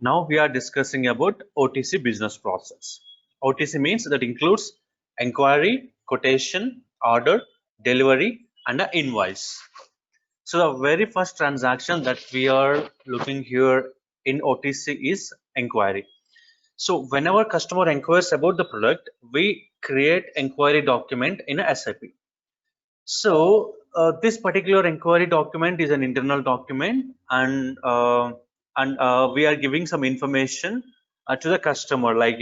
Now we are discussing about OTC business process. OTC means that includes inquiry, quotation, order, delivery, and an invoice. So the very first transaction that we are looking here in OTC is inquiry. So whenever customer inquires about the product, we create inquiry document in a SAP. So this particular inquiry document is an internal document, and we are giving some information to the customer, like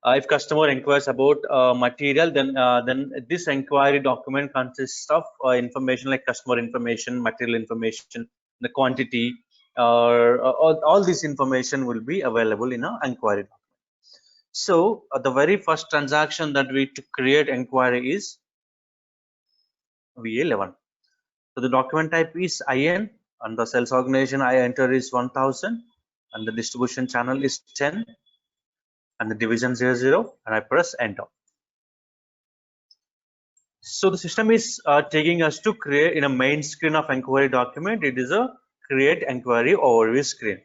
if customer inquires about material, then this inquiry document consists of information like customer information, material information, the quantity, or all this information will be available in an inquiry document. So the very first transaction that we to create inquiry is VA11. So the document type is IN, and the sales organization I enter is 1000, and the distribution channel is 10, and the division 00, and I press enter. So the system is taking us to create in a main screen of inquiry document. It is a create inquiry overview screen.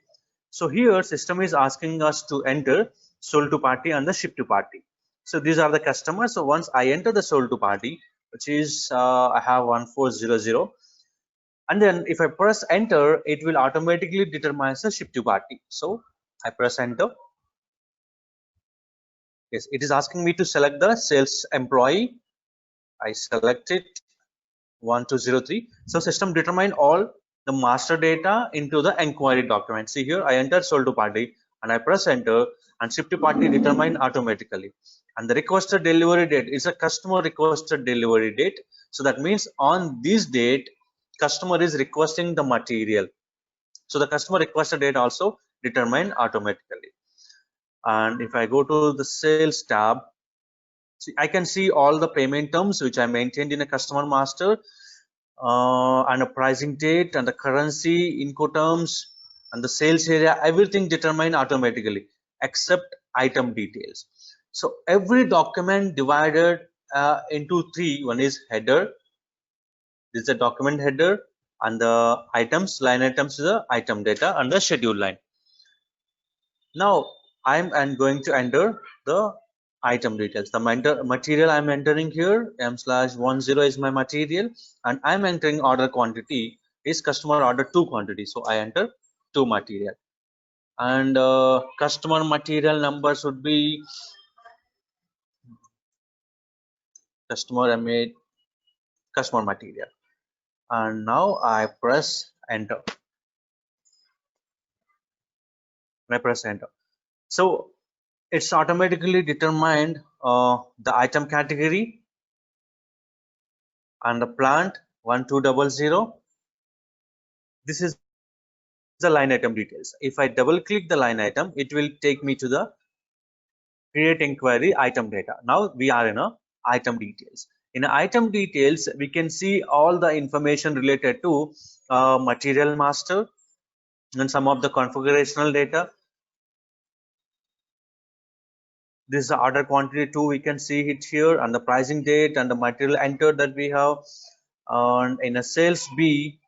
So here system is asking us to enter sold to party and the ship to party. So these are the customers. So once I enter the sold to party, which is I have 1400, and then if I press enter, it will automatically determine the ship to party. So I press enter. Yes, it is asking me to select the sales employee. I select it 1203. So system determine all the master data into the inquiry document. See here, I enter sold to party and I press enter, and ship to party determine automatically. And the requested delivery date is a customer requested delivery date. So that means on this date, customer is requesting the material. So the customer requested date also determine automatically. And if I go to the sales tab, I can see all the payment terms which I maintained in a customer master, and a pricing date and the currency, Incoterms, and the sales area, everything determined automatically except item details. So every document divided into three. One is header, this is the document header, and the items, line items is the item data, and the schedule line. Now I'm going to enter the item details. The material I'm entering here, M/10 is my material, and I'm entering order quantity is customer order 2 quantity. So I enter 2 material, and customer material number should be customer material, and now I press enter. I press enter. So it's automatically determined the item category and the plant 1200. This is the line item details. If I double click the line item, it will take me to the create inquiry item data. Now we are in a item details. In item details, we can see all the information related to material master and some of the configurational data. This is the order quantity 2, we can see it here, and the pricing date and the material entered that we have. And in a sales B,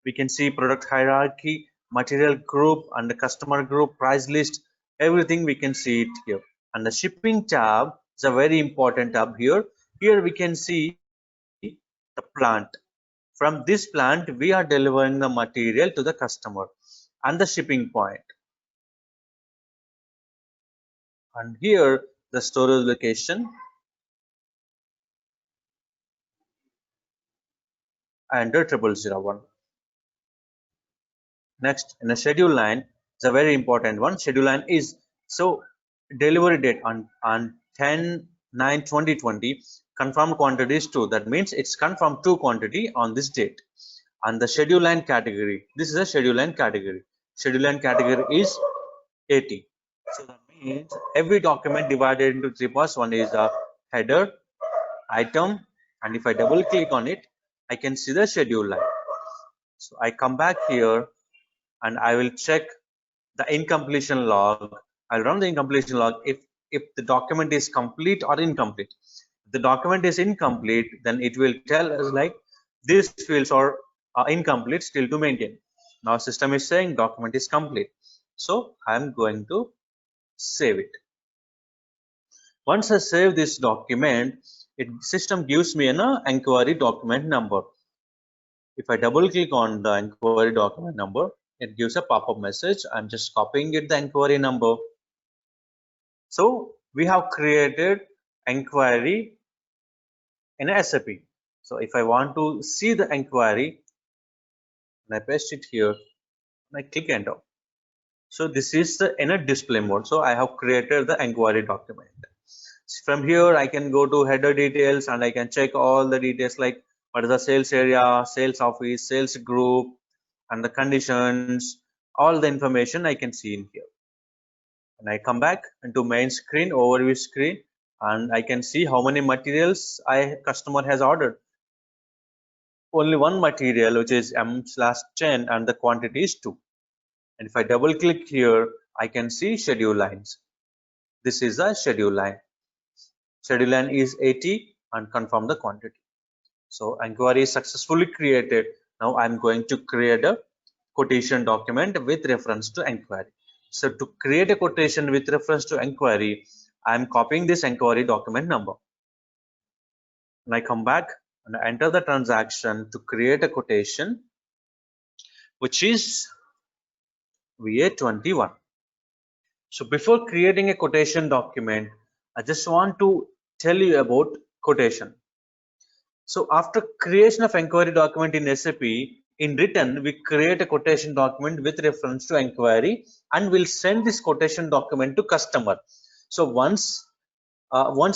we can see product hierarchy, material group, and the customer group, price list, everything we can see it here. And the shipping tab is a very important tab here. Here we can see the plant. From this plant, we are delivering the material to the customer and the shipping point. And here the storage location under 0001. Next, in a schedule line, it's a very important one. Schedule line is so delivery date on 10/9/2020, confirmed quantity is 2. That means it's confirmed 2 quantity on this date. And the schedule line category, this is a schedule line category. Schedule line category is 80. So that means every document divided into 3 parts. One is a header, item, and if I double click on it, I can see the schedule line. So I come back here and I will check the incompletion log. I'll run the incompletion log if the document is complete or incomplete. If the document is incomplete, then it will tell us like these fields are incomplete, still to maintain. Now system is saying document is complete. So I'm going to save it. Once I save this document, system gives me an inquiry document number. If I double click on the inquiry document number, it gives a pop-up message. I'm just copying it, the inquiry number. So we have created inquiry in SAP. So if I want to see the inquiry, and I paste it here, and I click enter. So this is the inner display mode. So I have created the inquiry document. From here, I can go to header details and I can check all the details like what is the sales area, sales office, sales group, and the conditions, all the information I can see in here. And I come back into main screen, overview screen, and I can see how many materials customer has ordered. Only one material, which is M/10, and the quantity is 2. And if I double click here, I can see schedule lines. This is the schedule line. Schedule line is 80 and confirm the quantity. So inquiry is successfully created. Now I'm going to create a quotation document with reference to inquiry. So to create a quotation with reference to inquiry, I'm copying this inquiry document number. And I come back and I enter the transaction to create a quotation, which is VA21. So before creating a quotation document, I just want to tell you about quotation. So after creation of inquiry document in SAP, in return, we create a quotation document with reference to inquiry and we'll send this quotation document to customer. So once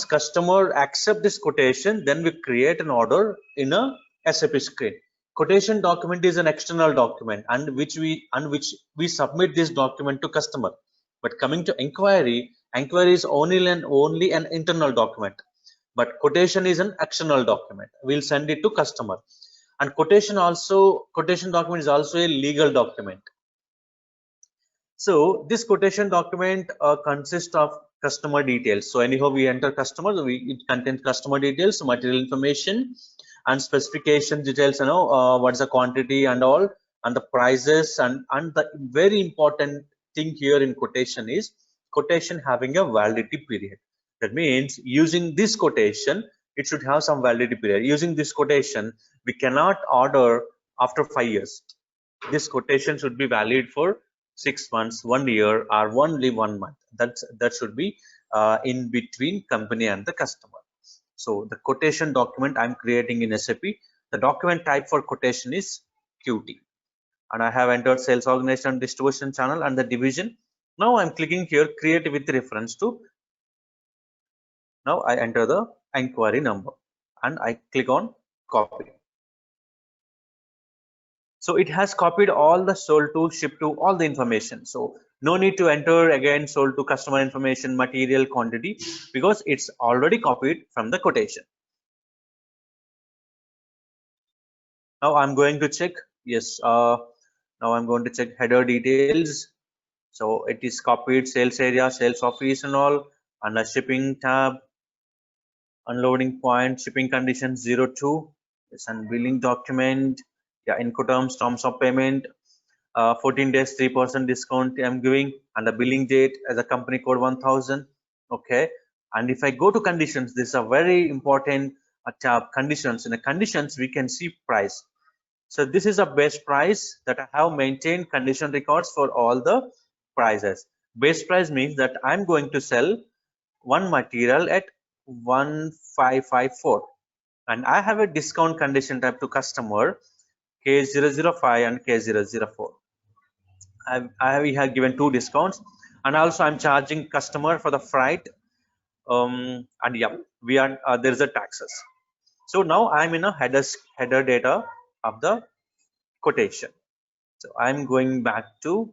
customer accept this quotation, then we create an order in a SAP screen. Quotation document is an external document and which we submit this document to customer. But coming to inquiry is only an internal document. But quotation is an external document. We'll send it to customer. And quotation document is also a legal document. So this quotation document consists of customer details. So anyhow we enter customer, it contains customer details, material information, and specification details. What's the quantity and all, and the prices, and the very important thing here in quotation is quotation having a validity period. That means using this quotation, it should have some validity period. Using this quotation, we cannot order after 5 years. This quotation should be valid for 6 months, 1 year, or only 1 month. That should be in between company and the customer. So the quotation document I'm creating in SAP, the document type for quotation is QT. And I have entered sales organization, distribution channel, and the division. Now I'm clicking here, create with reference to. Now I enter the inquiry number and I click on copy. So it has copied all the sold to, shipped to, all the information. So no need to enter again sold to customer information, material, quantity, because it's already copied from the quotation. Now I'm going to check. Yes. Now I'm going to check header details. So it is copied, sales area, sales office, and all, and a shipping tab, unloading point, shipping conditions 02. Yes, and billing document. Yeah, Incoterms, terms of payment. 14 days 3% discount I'm giving, and the billing date as a company code 1000. Okay, and if I go to conditions, this is a very important tab, conditions. In the conditions we can see price. So this is a best price that I have maintained condition records for all the prices. Best price means that I'm going to sell one material at 1554, and I have a discount condition type to customer K005 and K004. we have given 2 discounts, and also I'm charging customer for the freight, and yeah, we are there is a taxes. So now I'm in a header data of the quotation. So I'm going back to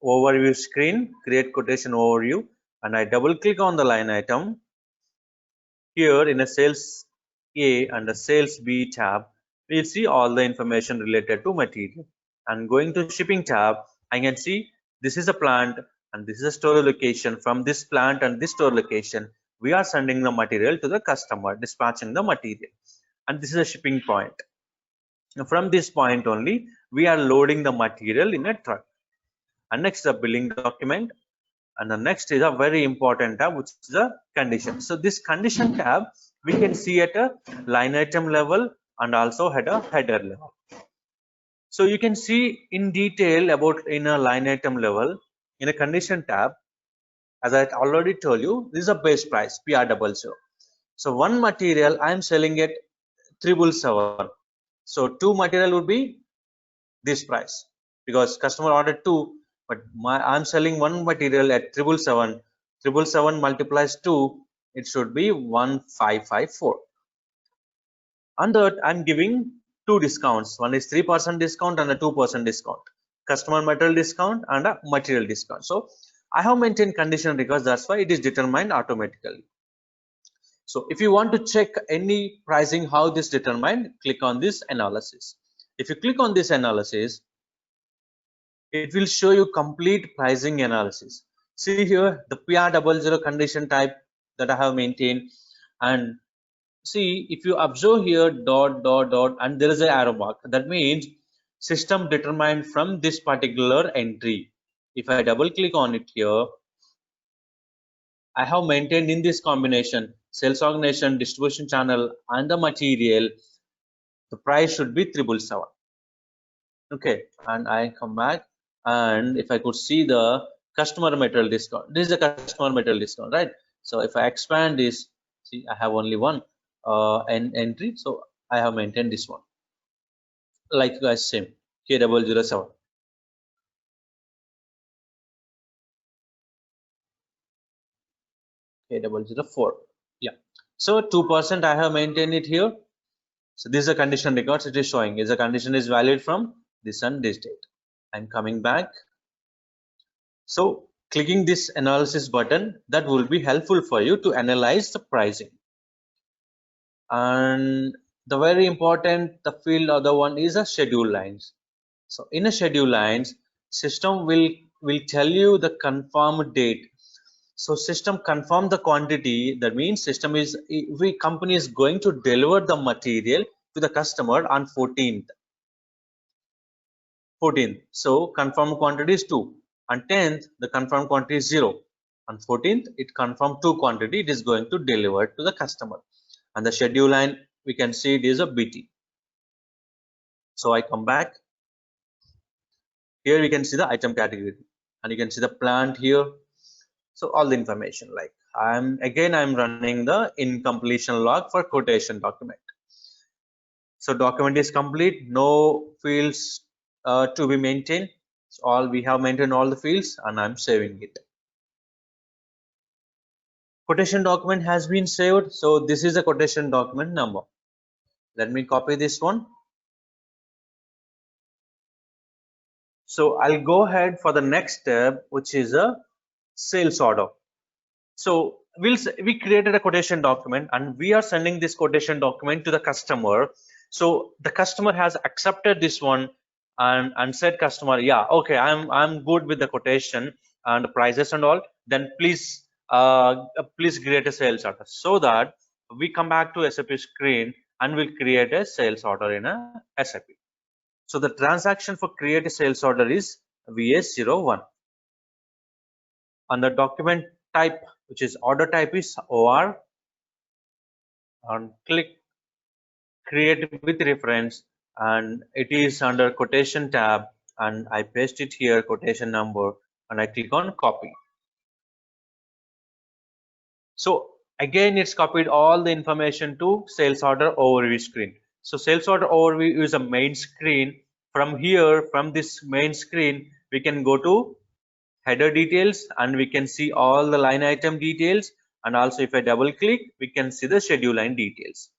overview screen, create quotation overview, and I double click on the line item. Here in a sales A and the sales B tab, we'll see all the information related to material. And going to shipping tab, I can see this is a plant and this is a store location. From this plant and this store location, we are sending the material to the customer, dispatching the material. And this is a shipping point. From this point only, we are loading the material in a truck. And next, the billing document. And the next is a very important tab, which is the condition. So this condition tab, we can see at a line item level and also at a header level. So you can see in detail about in a line item level in a condition tab. As I already told you, this is a base price PR00. So one material I am selling at 777. So two material would be this price because customer ordered two, but I'm selling one material at 777. 777 multiplies 2, it should be 1554. On that, I'm giving two discounts. One is 3% discount and a 2% discount. Customer material discount and a material discount. So I have maintained condition because that's why it is determined automatically. So if you want to check any pricing, how this determined, click on this analysis. If you click on this analysis, it will show you complete pricing analysis. See here the PR00 condition type that I have maintained, and see if you observe here dot dot dot and there is an arrow mark, that means system determined from this particular entry. If I double click on it here, I have maintained in this combination sales organization, distribution channel and the material, the price should be 777. Okay, and I come back, and if I could see the customer material discount, this is the customer material discount, right? So if I expand this, see I have only one entry, so I have maintained this one like guys, same K007. K004. Yeah, so 2% I have maintained it here. So this is a condition records, it is showing is the condition is valid from this and this date. I'm coming back. So clicking this analysis button, that will be helpful for you to analyze the pricing. And the very important, the field other one is a schedule lines. So in a schedule lines, system will tell you the confirmed date. So system confirm the quantity, that means system is, every company is going to deliver the material to the customer on 14th. So confirmed quantity is 2. On 10th, the confirmed quantity is 0. On 14th, it confirmed 2 quantity, it is going to deliver to the customer. And the schedule line, we can see it is a BT. So I come back. Here we can see the item category, and you can see the plant here. So all the information, like I'm running the incompletion log for quotation document. So document is complete, no fields to be maintained. So all we have maintained all the fields, and I'm saving it. Quotation document has been saved. So this is a quotation document number. Let me copy this one. So I'll go ahead for the next step, which is a sales order. So we created a quotation document and we are sending this quotation document to the customer. So the customer has accepted this one and said customer, yeah, okay, I'm good with the quotation and the prices and all. Then please create a sales order, so that we come back to SAP screen and we'll create a sales order in a SAP. So the transaction for create a sales order is VS01. And the document type, which is order type, is OR, and click create with reference, and it is under quotation tab, and I paste it here, quotation number, and I click on copy. So again, it's copied all the information to sales order overview screen. So sales order overview is a main screen. From here, from this main screen, we can go to header details and we can see all the line item details, and also if I double click, we can see the schedule line details.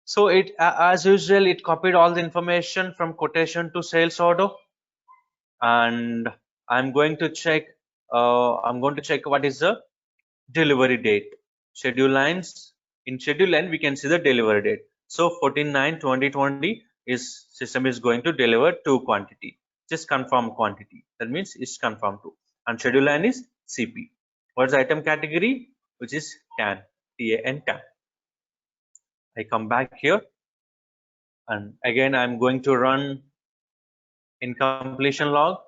So it as usual, it copied all the information from quotation to sales order, and I'm going to check what is the delivery date. Schedule lines, in schedule line we can see the delivery date. So 14/9/2020 is system is going to deliver 2 quantity, just confirm quantity, that means it's confirmed 2, and schedule line is CP. What's the item category? Which is TAN, TAN. I come back here And again, I'm going to run in completion log,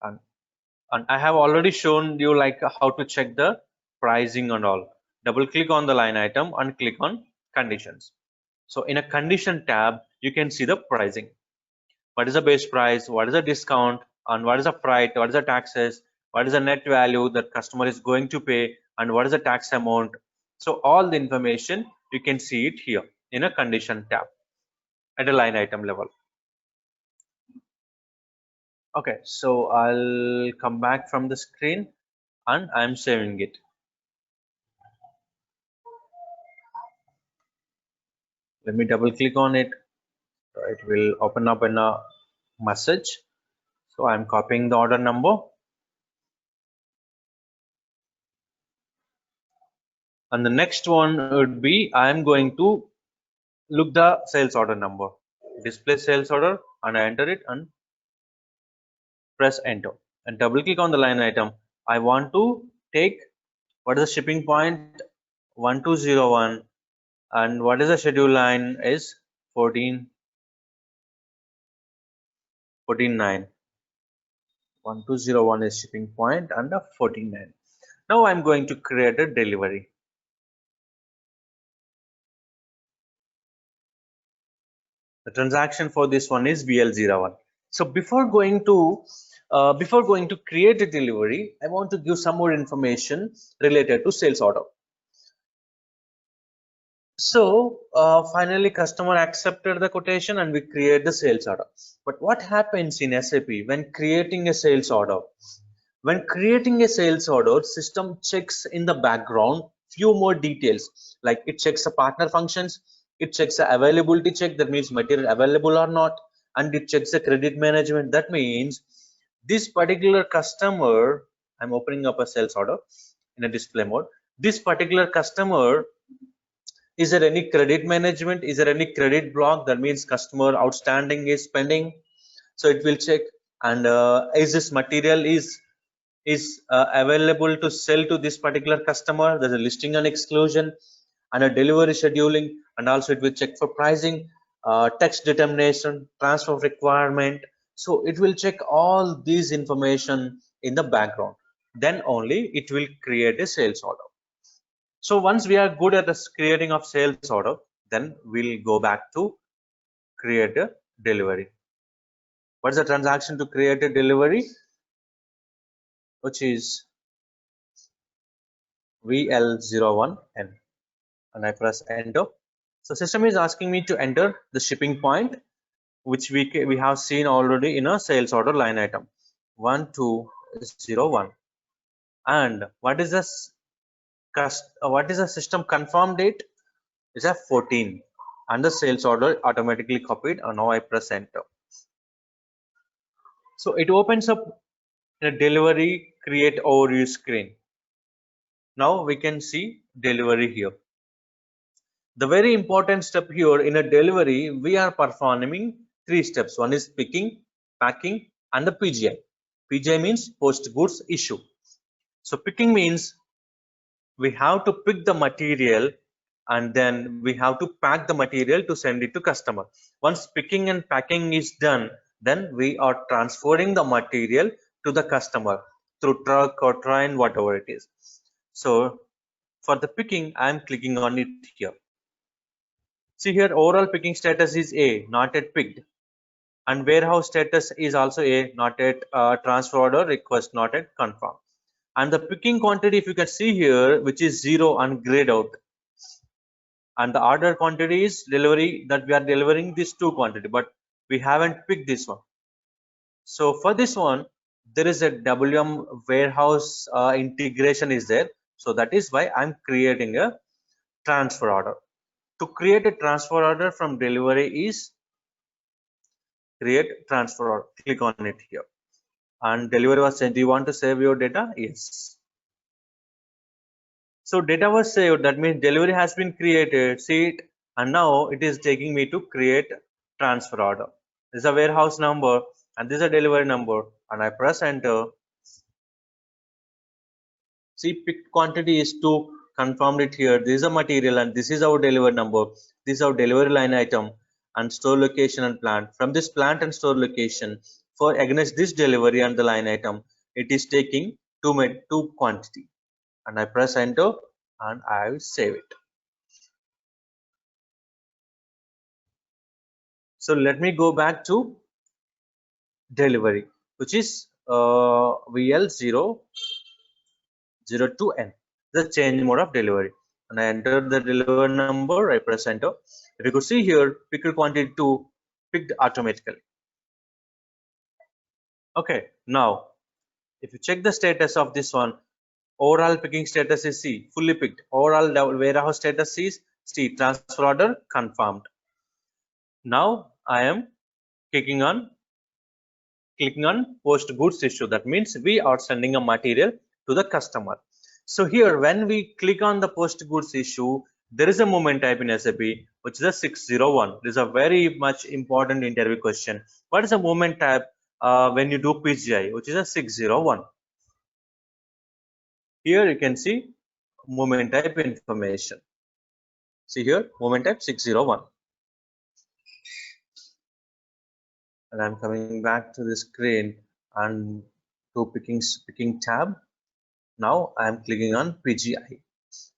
and I have already shown you like how to check the pricing and all. Double click on the line item and click on conditions. So in a condition tab, you can see the pricing. What is the base price? What is the discount? And what is the freight? What is the taxes? What is the net value that customer is going to pay? And what is the tax amount? So all the information, you can see it here in a condition tab at a line item level. Okay, so I'll come back from the screen and I'm saving it. Let me double click on it. It will open up in a message. So I'm copying the order number. And the next one would be, I'm going to look the sales order number, display sales order, and I enter it and press enter and double click on the line item. I want to take what is the shipping point 1201 and what is the schedule line is 14.9. 1201 is shipping point and the 14.9. Now I'm going to create a delivery. The transaction for this one is BL01. So before going to create a delivery, I want to give some more information related to sales order. So finally customer accepted the quotation and we create the sales order. But what happens in SAP when creating a sales order? When creating a sales order, system checks in the background few more details, like it checks the partner functions, it checks the availability check, that means material available or not, and it checks the credit management. That means this particular customer, I'm opening up a sales order in a display mode. This particular customer, is there any credit management? Is there any credit block? That means customer outstanding is pending. So it will check, and is this material is available to sell to this particular customer. There's a listing and exclusion and a delivery scheduling, and also it will check for pricing, text determination, transfer requirement. So it will check all these information in the background. Then only it will create a sales order. So once we are good at the creating of sales order, then we'll go back to create a delivery. What's the transaction to create a delivery? Which is VL01N, and I press enter. So system is asking me to enter the shipping point, which we have seen already in a sales order line item 1201. And what is this? What is the system confirm date? Is a 14, and the sales order automatically copied, and now I press enter. So it opens up a delivery create overview screen. Now we can see delivery here. The very important step here in a delivery, we are performing 3 steps. One is picking, packing, and the PGI. PGI means post goods issue. So picking means we have to pick the material and then we have to pack the material to send it to customer. Once picking and packing is done, then we are transferring the material to the customer through truck or train, whatever it is. So for the picking, I am clicking on it here. See here, overall picking status is A, not yet picked, and warehouse status is also A, not yet transfer order request, not yet confirmed. And the picking quantity, if you can see here, which is 0 and grayed out, and the order quantity is delivery, that we are delivering this 2 quantity, but we haven't picked this one. So for this one, there is a WM warehouse integration is there, so that is why I'm creating a transfer order. To create a transfer order from delivery is create transfer order. Click on it here, and delivery was sent. Do you want to save your data? Yes. So data was saved, that means delivery has been created. See it, and now it is taking me to create transfer order. This is a warehouse number and this is a delivery number, and I press enter. See, picked quantity is 2 confirmed it here. This is a material and this is our delivery number. This is our delivery line item and store location and plant. From this plant and store location, for against this delivery and the line item, it is taking two quantity. And I press enter and I will save it. So let me go back to delivery, which is VL002N, the change mode of delivery. And I enter the delivery number, I press enter. If you could see here, picker quantity 2 picked automatically. Okay, now if you check the status of this one, overall picking status is C, fully picked. Overall warehouse status is C, transfer order confirmed. Now I am clicking on post goods issue. That means we are sending a material to the customer. So here when we click on the post goods issue, there is a movement type in SAP which is a 601. This is a very much important interview question. What is a movement type when you do PGI, which is a 601? Here you can see movement type information. See here, movement type 601. And I'm coming back to the screen and to picking tab. Now I am clicking on PGI.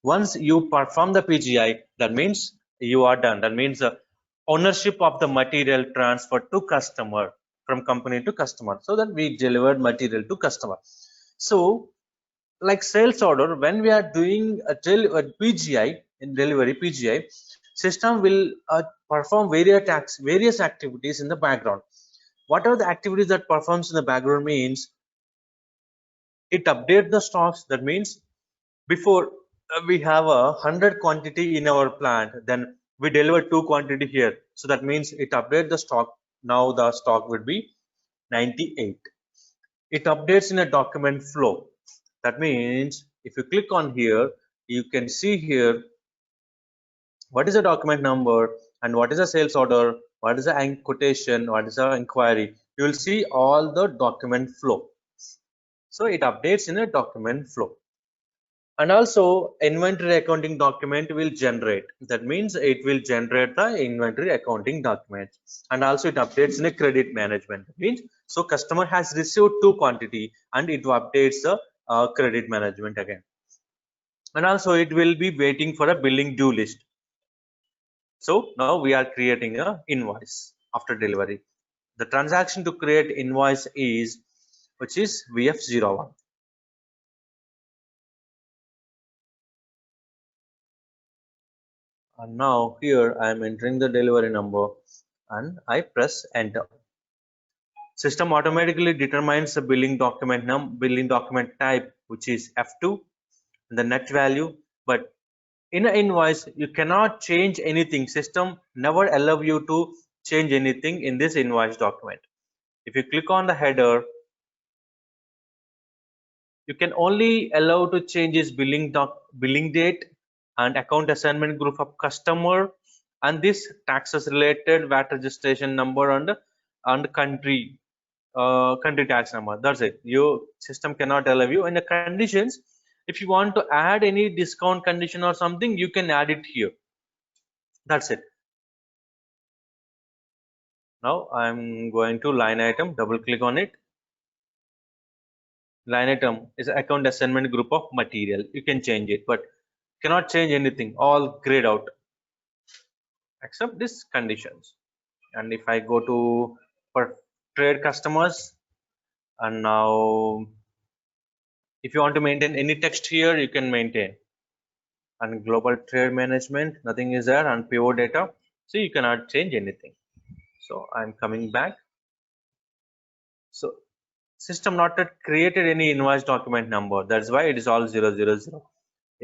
Once you perform the PGI, that means you are done. That means the ownership of the material transferred to customer, from company to customer, so that we delivered material to customer. So like sales order, when we are doing a PGI in delivery PGI, system will perform various activities in the background. What are the activities that performs in the background means it updates the stocks. That means before we have 100 quantity in our plant, then we deliver 2 quantity here, so that means it updates the stock. Now the stock would be 98. It updates in a document flow. That means if you click on here, you can see here what is the document number and what is the sales order, what is the quotation, what is the inquiry. You will see all the document flow. So it updates in a document flow. And also inventory accounting document will generate. That means it will generate the inventory accounting document. And also it updates in a credit management. That means so customer has received 2 quantity and it updates the credit management again. And also it will be waiting for a billing due list. So now we are creating a invoice after delivery. The transaction to create invoice is, which is VF01. And now here I am entering the delivery number and I press enter. System automatically determines the billing document type, which is F2, and the net value. But in an invoice you cannot change anything. System never allow you to change anything in this invoice document. If you click on the header, you can only allow to change this billing date and account assignment group of customer and this taxes related VAT registration number and country tax number. That's it. Your system cannot allow you. And the conditions, if you want to add any discount condition or something, you can add it here. That's it. Now I'm going to line item, double click on it. Line item is account assignment group of material. You can change it, but cannot change anything. All grayed out except this conditions. And if I go to per trade customers, and now if you want to maintain any text here, you can maintain. And global trade management, nothing is there, and pivot data, so you cannot change anything. So I'm coming back. So system not yet created any invoice document number, that's why it is all 000.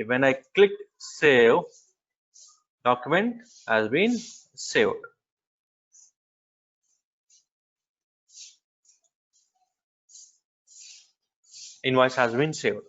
When I click save, document has been saved. Invoice has been saved.